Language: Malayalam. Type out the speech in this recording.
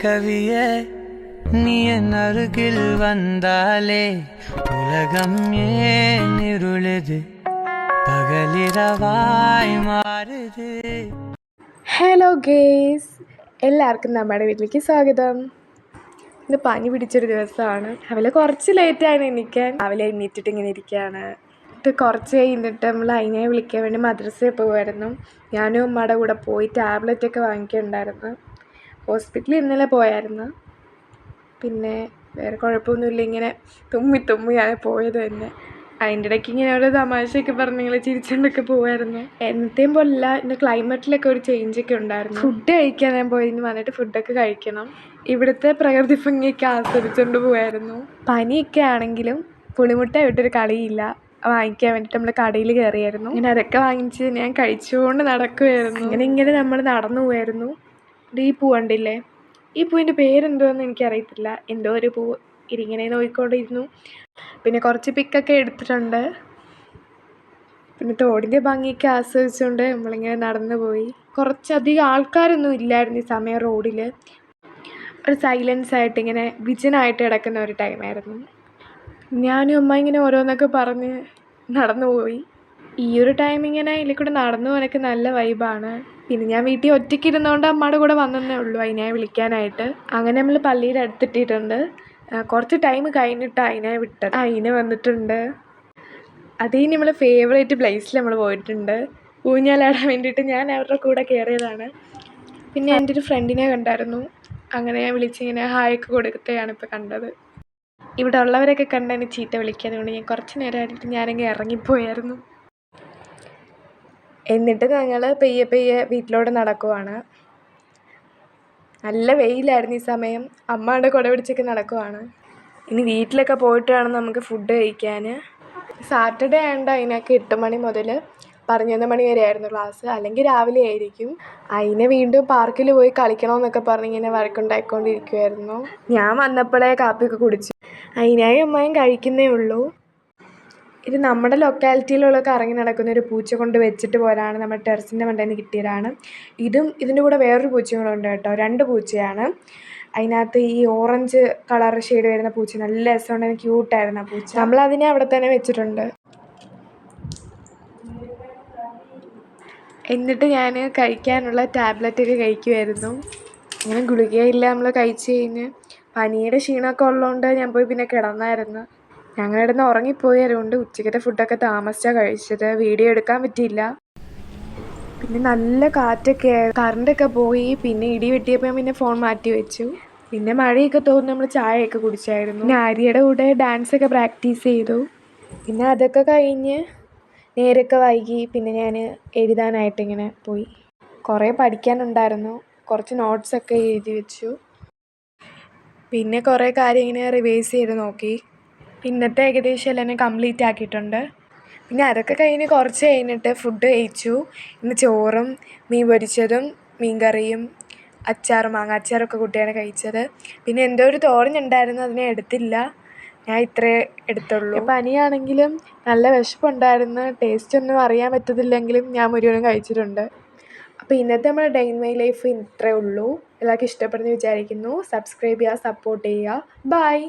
കവിയെ നീ എന്നരുകിൽ വന്നാലേ ഉലകം ഏനിരുളത് പകലിരവായി മാറുത്. ഹലോ ഗേസ്, എല്ലാവർക്കും നമ്മുടെ വീട്ടിലേക്ക് സ്വാഗതം. ഇന്ന് പനി പിടിച്ചൊരു ദിവസമാണ്. രാവിലെ കുറച്ച് ലേറ്റാണ് എണീക്കാൻ. രാവിലെ എണീറ്റിട്ട് ഇങ്ങനെ ഇരിക്കുകയാണ്. കുറച്ച് കഴിഞ്ഞിട്ട് നമ്മൾ അതിനെ വിളിക്കാൻ വേണ്ടി മദ്രസയിൽ പോകുമായിരുന്നു. ഞാനും ഉമ്മയുടെ കൂടെ പോയി ടാബ്ലറ്റൊക്കെ വാങ്ങിക്കുന്നുണ്ടായിരുന്നു. ഹോസ്പിറ്റലിൽ ഇന്നലെ പോയായിരുന്നു. പിന്നെ വേറെ കുഴപ്പമൊന്നുമില്ല. ഇങ്ങനെ തുമ്മിയാണ് പോയത് തന്നെ. അതിൻ്റെ ഇടയ്ക്ക് ഇങ്ങനെ ഓരോ തമാശയൊക്കെ പറഞ്ഞ് നിങ്ങൾ ചിരിച്ചുകൊണ്ടൊക്കെ പോകുമായിരുന്നു. എന്നത്തെയും പോലല്ല, ഇന്ന് ക്ലൈമറ്റിലൊക്കെ ഒരു ചേഞ്ചൊക്കെ ഉണ്ടായിരുന്നു. ഫുഡ് കഴിക്കാൻ ഞാൻ പോയിരുന്നു. വന്നിട്ട് ഫുഡൊക്കെ കഴിക്കണം. ഇവിടുത്തെ പ്രകൃതി ഭംഗിയൊക്കെ ആസ്വദിച്ചുകൊണ്ട് പോകുമായിരുന്നു. പനിയൊക്കെ ആണെങ്കിലും പുളിമുട്ട വിട്ടൊരു കളിയില്ല. വാങ്ങിക്കാൻ വേണ്ടിയിട്ട് നമ്മൾ കടയിൽ കയറിയായിരുന്നു. ഇങ്ങനെ അതൊക്കെ വാങ്ങിച്ച് ഞാൻ കഴിച്ചുകൊണ്ട് നടക്കുമായിരുന്നു. ഇങ്ങനെ നമ്മൾ നടന്നു പോയായിരുന്നു. ഈ പൂ കണ്ടില്ലേ? ഈ പൂവിൻ്റെ പേരെന്തോന്ന് എനിക്കറിയത്തില്ല. എന്തോ ഒരു പൂ. ഇതിങ്ങനെ നോക്കിക്കൊണ്ടിരുന്നു. പിന്നെ കുറച്ച് പിക്കൊക്കെ എടുത്തിട്ടുണ്ട്. പിന്നെ തോടിൻ്റെ ഭംഗിയൊക്കെ ആസ്വദിച്ചുകൊണ്ട് നമ്മളിങ്ങനെ നടന്നു പോയി. കുറച്ചധികം ആൾക്കാരൊന്നും ഇല്ലായിരുന്നു ഈ സമയം റോഡിൽ. ഒരു സൈലൻസ് ആയിട്ട് ഇങ്ങനെ വിജനായിട്ട് കിടക്കുന്ന ഒരു ടൈമായിരുന്നു. ഞാനും അമ്മ ഇങ്ങനെ ഓരോന്നൊക്കെ പറഞ്ഞ് നടന്നു പോയി. ഈ ഒരു ടൈം ഇങ്ങനെ ഇതിൽ കൂടെ നടന്നു പോകാനൊക്കെ നല്ല വൈബാണ്. പിന്നെ ഞാൻ വീട്ടിൽ ഒറ്റയ്ക്ക് ഇരുന്നതുകൊണ്ട് അമ്മയുടെ കൂടെ വന്നതേ ഉള്ളൂ അതിനെ വിളിക്കാനായിട്ട്. അങ്ങനെ നമ്മൾ പള്ളിയുടെ അടുത്തെത്തിയിട്ടുണ്ട്. കുറച്ച് ടൈം കഴിഞ്ഞിട്ട് അതിനെ വിട്ടത്. അതിനെ വന്നിട്ടുണ്ട്. അതേ നമ്മൾ ഫേവറേറ്റ് പ്ലേസിൽ നമ്മൾ പോയിട്ടുണ്ട്. ഊഞ്ഞാലാടാൻ വേണ്ടിയിട്ട് ഞാൻ അവരുടെ കൂടെ കയറിയതാണ്. പിന്നെ എൻ്റെ ഒരു ഫ്രണ്ടിനെ കണ്ടായിരുന്നു. അങ്ങനെ ഞാൻ വിളിച്ചിങ്ങനെ ഹായൊക്കെ കൊടുക്കത്തെയാണ് ഇപ്പോൾ കണ്ടത്. ഇവിടെ ഉള്ളവരൊക്കെ കണ്ട് എന്നെ ചീത്ത വിളിക്കാതുകൊണ്ട് ഞാൻ കുറച്ച് നേരമായിട്ട് ഞാനങ്ങ് ഇറങ്ങിപ്പോയായിരുന്നു. എന്നിട്ട് ഞങ്ങൾ പെയ്യെ വീട്ടിലോട്ട് നടക്കുവാണ്. നല്ല വെയിലായിരുന്നു ഈ സമയം. അമ്മയുടെ കുട പിടിച്ചൊക്കെ നടക്കുവാണ്. ഇനി വീട്ടിലൊക്കെ പോയിട്ട് വേണം നമുക്ക് ഫുഡ് കഴിക്കാൻ. സാറ്റർഡേ ആയതുകൊണ്ട് അതിനൊക്കെ 8 മണി മുതൽ 11 മണി വരെ ആയിരുന്നു ക്ലാസ്. അല്ലെങ്കിൽ രാവിലെ ആയിരിക്കും. അതിനെ വീണ്ടും പാർക്കിൽ പോയി കളിക്കണമെന്നൊക്കെ പറഞ്ഞ് ഇങ്ങനെ വഴക്കുണ്ടായിക്കൊണ്ടിരിക്കുമായിരുന്നു. ഞാൻ വന്നപ്പോഴേ കാപ്പിയൊക്കെ കുടിച്ചു. അതിനായി അമ്മയും കഴിക്കുന്നേ ഉള്ളൂ. ഇത് നമ്മുടെ ലൊക്കാലിറ്റിയിലുള്ള കറങ്ങി നടക്കുന്ന ഒരു പൂച്ച കൊണ്ട് വെച്ചിട്ട് പോലാണ്. നമ്മുടെ ടെറസിൻ്റെ മണ്ടയിൽ നിന്ന് കിട്ടിയതാണ്. ഇതിൻ്റെ കൂടെ വേറൊരു പൂച്ചയും കൂടെ ഉണ്ട് കേട്ടോ. 2 പൂച്ചയാണ്. അതിനകത്ത് ഈ ഓറഞ്ച് കളർ ഷെയ്ഡ് വരുന്ന പൂച്ച നല്ല രസമുണ്ടായിരുന്നു. ക്യൂട്ടായിരുന്നു ആ പൂച്ച. നമ്മളതിനെ അവിടെ തന്നെ വെച്ചിട്ടുണ്ട്. എന്നിട്ട് ഞാൻ കഴിക്കാനുള്ള ടാബ്ലറ്റൊക്കെ കഴിക്കുമായിരുന്നു. അങ്ങനെ ഗുളികയില്ല നമ്മൾ കഴിച്ച് കഴിഞ്ഞ്. പനിയുടെ ക്ഷീണമൊക്കെ ഉള്ളതുകൊണ്ട് ഞാൻ പോയി പിന്നെ കിടന്നായിരുന്നു. ഞങ്ങൾ ഇവിടുന്ന് ഉറങ്ങിപ്പോയി. അതുകൊണ്ട് ഉച്ചക്കത്തെ ഫുഡൊക്കെ താമസിച്ചാണ് കഴിച്ചത്. വീഡിയോ എടുക്കാൻ പറ്റിയില്ല. പിന്നെ നല്ല കാറ്റൊക്കെ, കറണ്ടൊക്കെ പോയി. പിന്നെ ഇടി വെട്ടിയപ്പോൾ പിന്നെ ഫോൺ മാറ്റി വെച്ചു. പിന്നെ മഴയൊക്കെ തോന്നി നമ്മൾ ചായയൊക്കെ കുടിച്ചായിരുന്നു. പിന്നെ ആര്യയുടെ കൂടെ ഡാൻസൊക്കെ പ്രാക്ടീസ് ചെയ്തു. പിന്നെ അതൊക്കെ കഴിഞ്ഞ് നേരൊക്കെ വൈകി. പിന്നെ ഞാൻ എഴുതാനായിട്ടിങ്ങനെ പോയി. കുറേ പഠിക്കാനുണ്ടായിരുന്നു. കുറച്ച് നോട്ട്സൊക്കെ എഴുതി വെച്ചു. പിന്നെ കുറേ കാര്യം ഇങ്ങനെ റിവൈസ് ചെയ്ത് നോക്കി. ഇന്നത്തെ ഏകദേശം എല്ലാം കംപ്ലീറ്റ് ആക്കിയിട്ടുണ്ട്. പിന്നെ അതൊക്കെ കഴിഞ്ഞ് കുറച്ച് കഴിഞ്ഞിട്ട് ഫുഡ് കഴിച്ചു. ഇന്ന് ചോറും മീൻ പൊരിച്ചതും മീൻ കറിയും അച്ചാറും മാങ്ങ അച്ചാറൊക്കെ കൂട്ടിയാണ് കഴിച്ചത്. പിന്നെ എന്തോ ഒരു തോരനുണ്ടായിരുന്നു, അതിനെ എടുത്തില്ല. ഞാൻ ഇത്രേ എടുത്തുള്ളൂ. പനിയാണെങ്കിലും നല്ല വിശപ്പുണ്ടായിരുന്നു. ടേസ്റ്റൊന്നും അറിയാൻ പറ്റത്തില്ലെങ്കിലും ഞാൻ മുഴുവനും കഴിച്ചിട്ടുണ്ട്. അപ്പോൾ ഇന്നത്തെ നമ്മുടെ ഡേ ഇൻ മൈ ലൈഫ് ഇത്രയേ ഉള്ളൂ. എല്ലാവർക്കും ഇഷ്ടപ്പെടുന്നു വിചാരിക്കുന്നു. സബ്സ്ക്രൈബ് ചെയ്യുക, സപ്പോർട്ട് ചെയ്യുക. ബൈ.